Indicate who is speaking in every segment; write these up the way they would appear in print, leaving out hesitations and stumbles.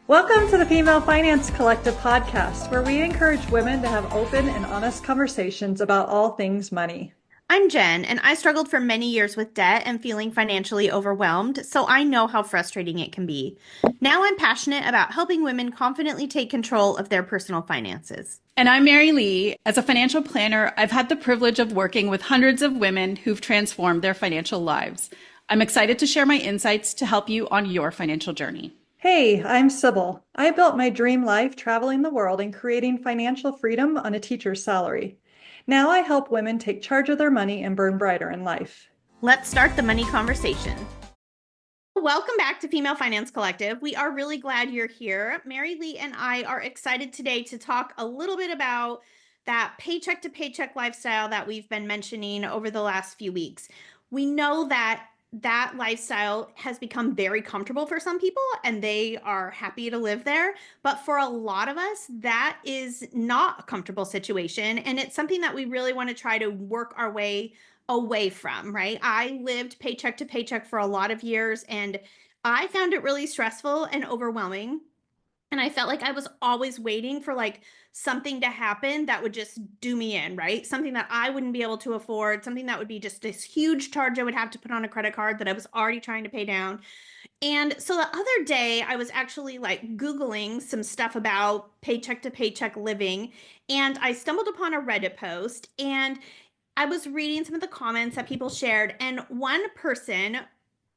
Speaker 1: Welcome to the Female Finance Collective podcast, where we encourage women to have open and honest conversations about all things money.
Speaker 2: I'm Jen, and I struggled for many years with debt and feeling financially overwhelmed, so I know how frustrating it can be. Now I'm passionate about helping women confidently take control of their personal finances.
Speaker 3: And I'm Meri-Li. As a financial planner, I've had the privilege of working with hundreds of women who've transformed their financial lives. I'm excited to share my insights to help you on your financial journey.
Speaker 1: Hey, I'm Sybil. I built my dream life traveling the world and creating financial freedom on a teacher's salary. Now I help women take charge of their money and burn brighter in life.
Speaker 2: Let's start the money conversation. Welcome back to Female Finance Collective. We are really glad you're here. Meri-Li and I are excited today to talk a little bit about that paycheck to paycheck lifestyle that we've been mentioning over the last few weeks. We know that lifestyle has become very comfortable for some people and they are happy to live there. But for a lot of us, that is not a comfortable situation. And it's something that we really want to try to work our way away from, right? I lived paycheck to paycheck for a lot of years and I found it really stressful and overwhelming. And I felt like I was always waiting for something to happen that would just do me in, right? Something that I wouldn't be able to afford, something that would be just this huge charge I would have to put on a credit card that I was already trying to pay down. And so the other day I was actually Googling some stuff about paycheck to paycheck living, and I stumbled upon a Reddit post and I was reading some of the comments that people shared, and one person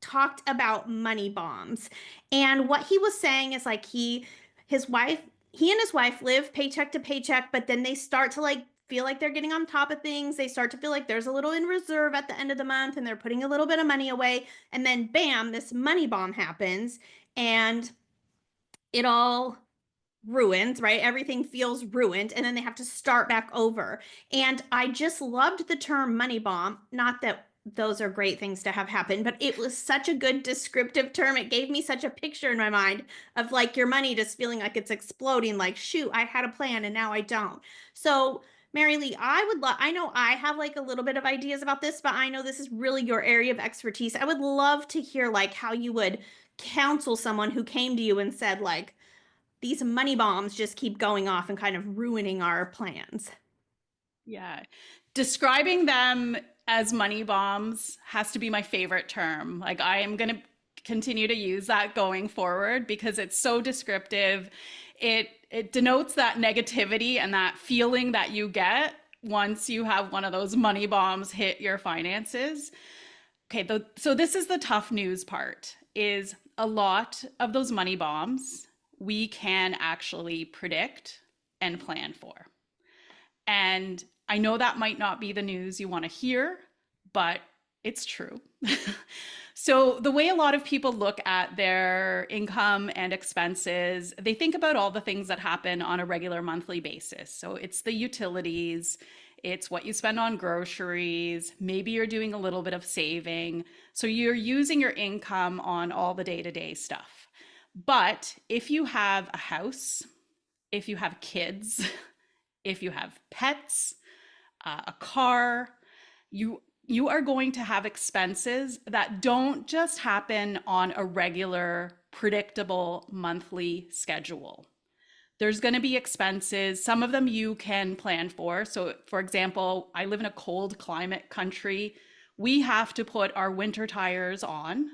Speaker 2: talked about money bombs. And what he was saying is he and his wife live paycheck to paycheck, but then they start to feel like they're getting on top of things. They start to feel like there's a little in reserve at the end of the month and they're putting a little bit of money away. And then bam, this money bomb happens and it all ruins, right? Everything feels ruined. And then they have to start back over. And I just loved the term money bomb. Not that those are great things to have happen, but it was such a good descriptive term. It gave me such a picture in my mind of your money just feeling like it's exploding, like, shoot, I had a plan and now I don't. So Meri-Li, I know I have a little bit of ideas about this, but I know this is really your area of expertise. I would love to hear how you would counsel someone who came to you and said these money bombs just keep going off and kind of ruining our plans.
Speaker 3: Yeah. Describing them as money bombs has to be my favorite term. I am going to continue to use that going forward because it's so descriptive. It denotes that negativity and that feeling that you get once you have one of those money bombs hit your finances. Okay, so this is the tough news part, is a lot of those money bombs we can actually predict and plan for. And I know that might not be the news you want to hear, but it's true. So the way a lot of people look at their income and expenses, they think about all the things that happen on a regular monthly basis. So it's the utilities, it's what you spend on groceries, maybe you're doing a little bit of saving. So you're using your income on all the day-to-day stuff. But if you have a house, if you have kids, if you have pets, a car, you are going to have expenses that don't just happen on a regular, predictable monthly schedule. There's going to be expenses. Some of them you can plan for. So, for example, I live in a cold climate country. We have to put our winter tires on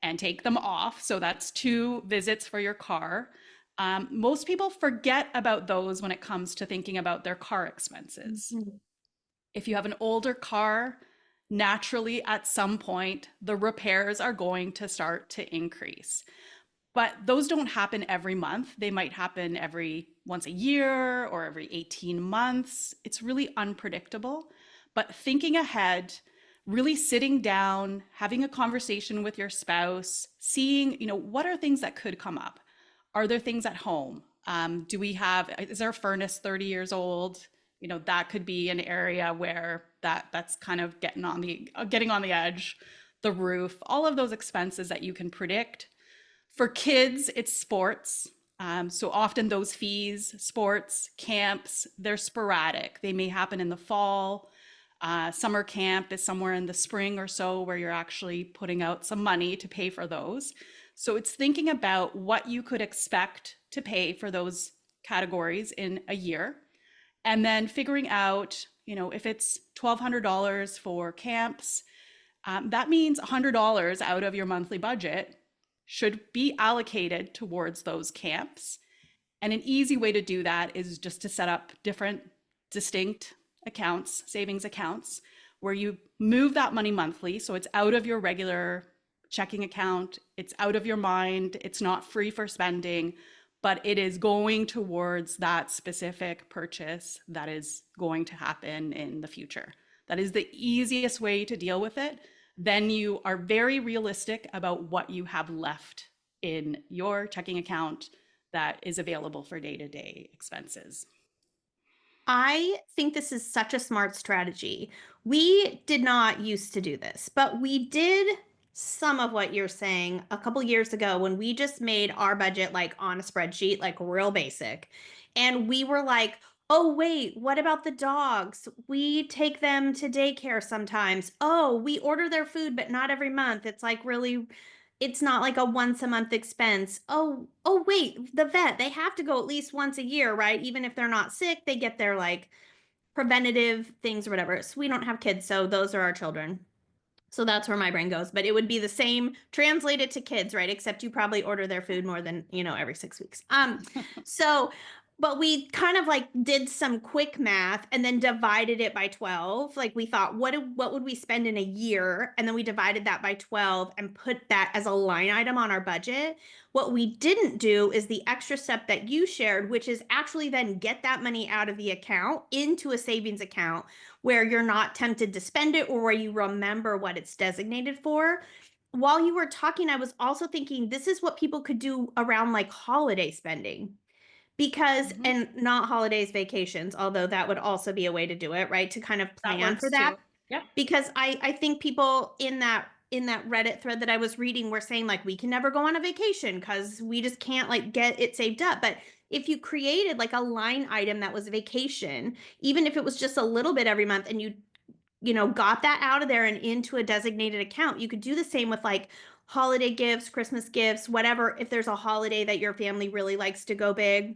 Speaker 3: and take them off. So that's 2 visits for your car. Most people forget about those when it comes to thinking about their car expenses. Mm-hmm. If you have an older car, naturally at some point, the repairs are going to start to increase. But those don't happen every month. They might happen once a year or every 18 months. It's really unpredictable. But thinking ahead, really sitting down, having a conversation with your spouse, seeing, what are things that could come up? Are there things at home? Is our furnace 30 years old? That could be an area where that's kind of getting on the edge, the roof, all of those expenses that you can predict. For kids, it's sports. So often those fees, sports, camps, they're sporadic. They may happen in the fall. Summer camp is somewhere in the spring or so where you're actually putting out some money to pay for those. So it's thinking about what you could expect to pay for those categories in a year, and then figuring out, if it's $1,200 for camps, that means $100 out of your monthly budget should be allocated towards those camps. And an easy way to do that is just to set up different distinct accounts, savings accounts, where you move that money monthly. So it's out of your regular checking account, it's out of your mind, it's not free for spending, but it is going towards that specific purchase that is going to happen in the future. That is the easiest way to deal with it. Then you are very realistic about what you have left in your checking account that is available for day-to-day expenses.
Speaker 2: I think this is such a smart strategy. We did not used to do this, but we did some of what you're saying a couple years ago when we just made our budget like on a spreadsheet, like real basic. And we were like, oh, wait, what about the dogs? We take them to daycare sometimes. Oh, we order their food, but not every month. It's like really, it's not like a once a month expense. Oh, wait, the vet, they have to go at least once a year, right? Even if they're not sick, they get their like preventative things or whatever. So we don't have kids, so those are our children. So that's where my brain goes. But it would be the same translated to kids, right? Except you probably order their food more than, every 6 weeks. So, but we kind of like did some quick math and then divided it by 12. Like we thought, what would we spend in a year? And then we divided that by 12 and put that as a line item on our budget. What we didn't do is the extra step that you shared, which is actually then get that money out of the account into a savings account where you're not tempted to spend it or where you remember what it's designated for. While you were talking, I was also thinking this is what people could do around like holiday spending. Because, and not holidays, vacations, although that would also be a way to do it, right? To kind of plan for that.
Speaker 3: Yeah.
Speaker 2: Because I think people in that Reddit thread that I was reading were saying like, we can never go on a vacation because we just can't like get it saved up. But if you created like a line item that was vacation, even if it was just a little bit every month and you got that out of there and into a designated account, you could do the same with like holiday gifts, Christmas gifts, whatever. If there's a holiday that your family really likes to go big,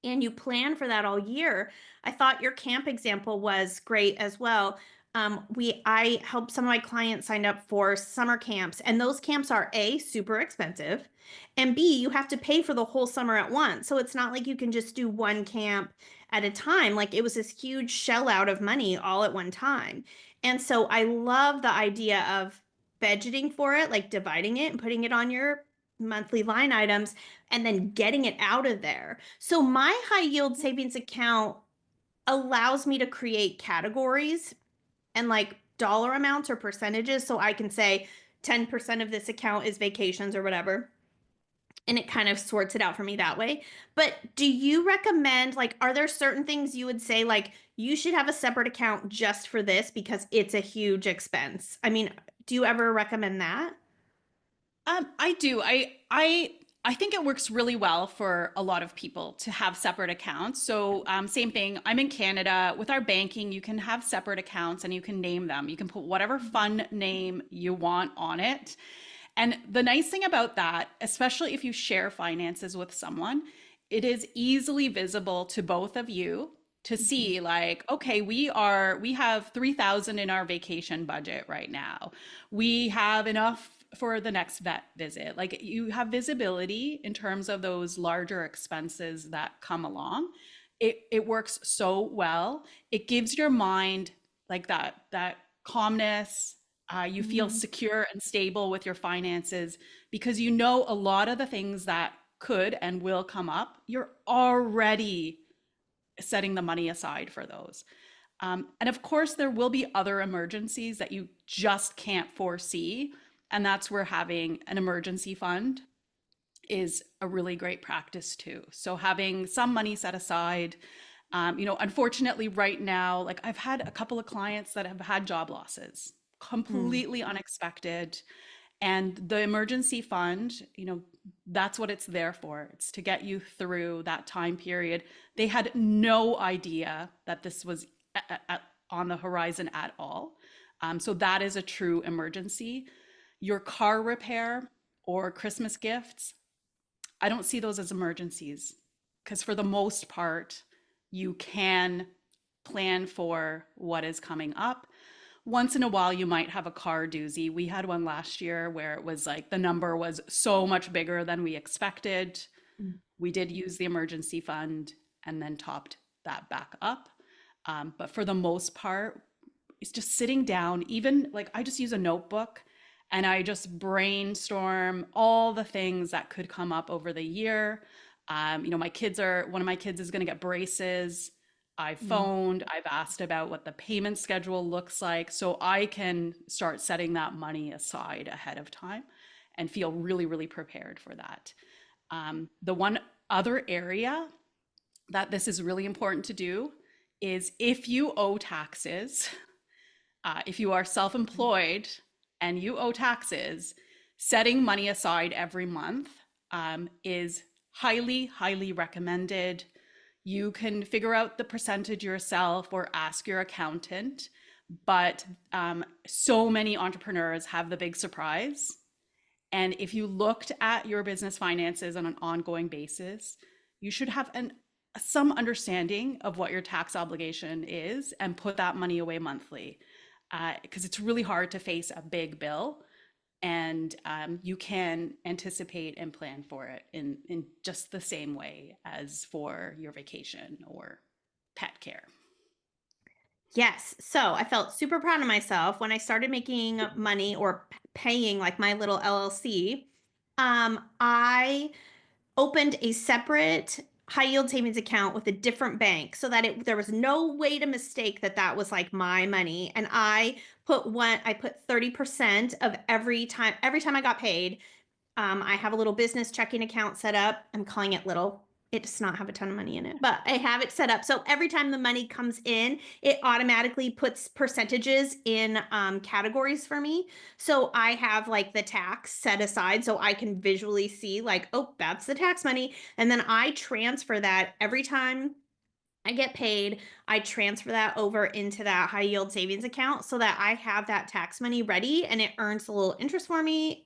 Speaker 2: and you plan for that all year. I thought your camp example was great as well. I helped some of my clients sign up for summer camps, and those camps are A, super expensive, and B, you have to pay for the whole summer at once. So it's not like you can just do one camp at a time. Like it was this huge shell out of money all at one time. And so I love the idea of budgeting for it, like dividing it and putting it on your monthly line items and then getting it out of there. So my high yield savings account allows me to create categories and like dollar amounts or percentages. So I can say 10% of this account is vacations or whatever. And it kind of sorts it out for me that way. But do you recommend, like, are there certain things you would say, like, you should have a separate account just for this because it's a huge expense? I mean, do you ever recommend that?
Speaker 3: I do. I think it works really well for a lot of people to have separate accounts. So same thing. I'm in Canada. With our banking, you can have separate accounts and you can name them. You can put whatever fun name you want on it. And the nice thing about that, especially if you share finances with someone, it is easily visible to both of you to see like, okay, we have 3,000 in our vacation budget right now. We have enough for the next vet visit. Like you have visibility in terms of those larger expenses that come along. It works so well. It gives your mind like that calmness. You feel secure and stable with your finances because you know a lot of the things that could and will come up, you're already setting the money aside for those. And of course, there will be other emergencies that you just can't foresee. And that's where having an emergency fund is a really great practice too. So having some money set aside, unfortunately right now, like I've had a couple of clients that have had job losses, completely unexpected. And the emergency fund, that's what it's there for. It's to get you through that time period. They had no idea that this was on the horizon at all. So that is a true emergency. Your car repair or Christmas gifts, I don't see those as emergencies because for the most part, you can plan for what is coming up. Once in a while, you might have a car doozy. We had one last year where it was like the number was so much bigger than we expected. We did use the emergency fund and then topped that back up. But for the most part, it's just sitting down, even like I just use a notebook and I just brainstorm all the things that could come up over the year. One of my kids is going to get braces. I've phoned, I've asked about what the payment schedule looks like so I can start setting that money aside ahead of time and feel really, really prepared for that. The one other area that this is really important to do is if you owe taxes, if you are self-employed and you owe taxes, setting money aside every month is highly, highly recommended. You can figure out the percentage yourself or ask your accountant, but so many entrepreneurs have the big surprise. And if you looked at your business finances on an ongoing basis, you should have some understanding of what your tax obligation is and put that money away monthly. Because it's really hard to face a big bill, and you can anticipate and plan for it in just the same way as for your vacation or pet care.
Speaker 2: Yes. So I felt super proud of myself when I started making money or paying like my little LLC. I opened a separate high yield savings account with a different bank so that there was no way to mistake that was like my money. And I put 30% of every time I got paid. I have a little business checking account set up. I'm calling it little. It does not have a ton of money in it, but I have it set up. So every time the money comes in, it automatically puts percentages in categories for me. So I have like the tax set aside so I can visually see like, oh, that's the tax money. And then I transfer that every time I get paid. I transfer that over into that high yield savings account so that I have that tax money ready and it earns a little interest for me,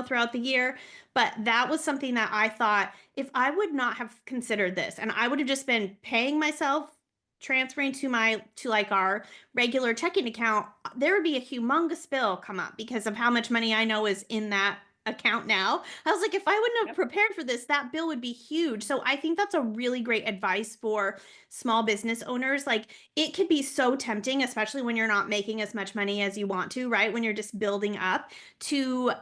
Speaker 2: throughout the year. But that was something that I thought if I would not have considered this and I would have just been paying myself, transferring to like our regular checking account, there would be a humongous bill come up because of how much money I know is in that account now. I was like, if I wouldn't have prepared for this, that bill would be huge. So I think that's a really great advice for small business owners. Like it could be so tempting, especially when you're not making as much money as you want to, right? When you're just building up to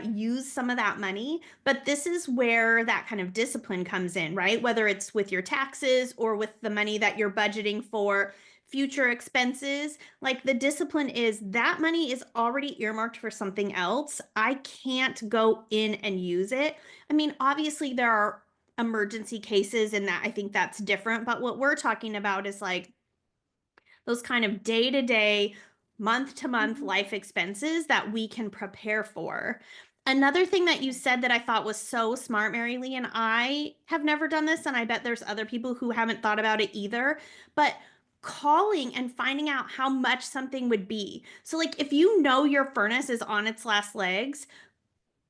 Speaker 2: use some of that money. But this is where that kind of discipline comes in, right? Whether it's with your taxes or with the money that you're budgeting for future expenses, like the discipline is that money is already earmarked for something else. I can't go in and use it. I mean, obviously there are emergency cases and that I think that's different, but what we're talking about is like those kind of day-to-day, month-to-month life expenses that we can prepare for. Another thing that you said that I thought was so smart, Meri-Li, and I have never done this, and I bet there's other people who haven't thought about it either, but calling and finding out how much something would be. So like if you know your furnace is on its last legs,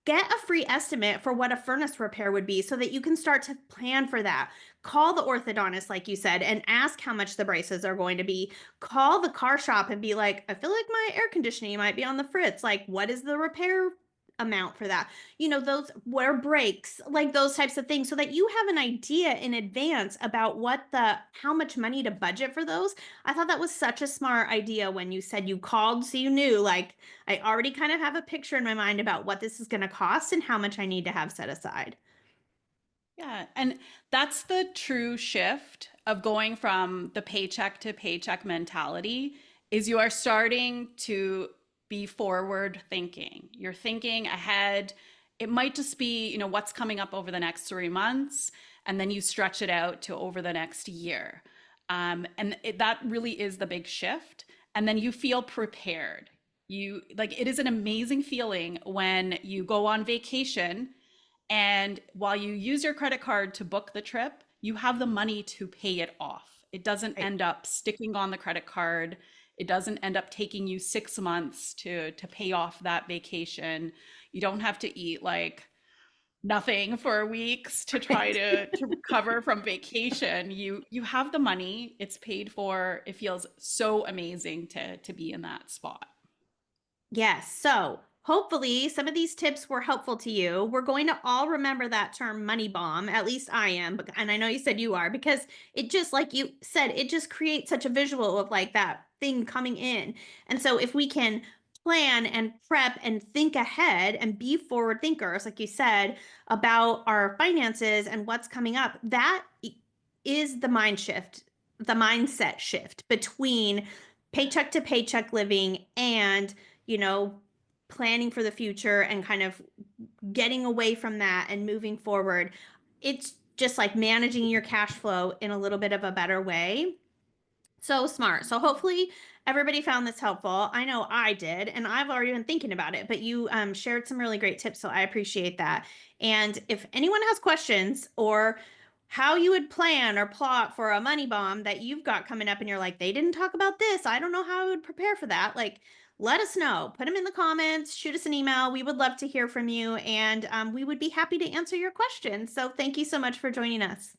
Speaker 2: get a free estimate for what a furnace repair would be so that you can start to plan for that. Call the orthodontist, like you said, and ask how much the braces are going to be. Call the car shop and be like, I feel like my air conditioning might be on the fritz. Like, what is the repair amount for that? Those where breaks, like those types of things, so that you have an idea in advance about how much money to budget for those. I thought that was such a smart idea when you said you called so you knew, like, I already kind of have a picture in my mind about what this is going to cost and how much I need to have set aside.
Speaker 3: Yeah, and that's the true shift of going from the paycheck to paycheck mentality is you are starting to be forward thinking. You're thinking ahead. It might just be, what's coming up over the next 3 months, and then you stretch it out to over the next year. That really is the big shift. And then you feel prepared. It is an amazing feeling when you go on vacation and while you use your credit card to book the trip, you have the money to pay it off. It doesn't end up sticking on the credit card. It doesn't end up taking you 6 months to pay off that vacation. You don't have to eat like nothing for weeks to try to recover from vacation. You have the money, it's paid for. It feels so amazing to be in that spot.
Speaker 2: Yes. So hopefully some of these tips were helpful to you. We're going to all remember that term money bomb. At least I am. And I know you said you are, because it just, like you said, it just creates such a visual of like that thing coming in. And so if we can plan and prep and think ahead and be forward thinkers, like you said, about our finances and what's coming up, that is the the mindset shift between paycheck to paycheck living and, you know, planning for the future and kind of getting away from that and moving forward. It's just like managing your cash flow in a little bit of a better way. So smart. So hopefully everybody found this helpful. I know I did, and I've already been thinking about it, but you shared some really great tips. So I appreciate that. And if anyone has questions or how you would plan or plot for a money bomb that you've got coming up and you're like, they didn't talk about this, I don't know how I would prepare for that. Like, let us know. Put them in the comments, shoot us an email. We would love to hear from you, and we would be happy to answer your questions. So thank you so much for joining us.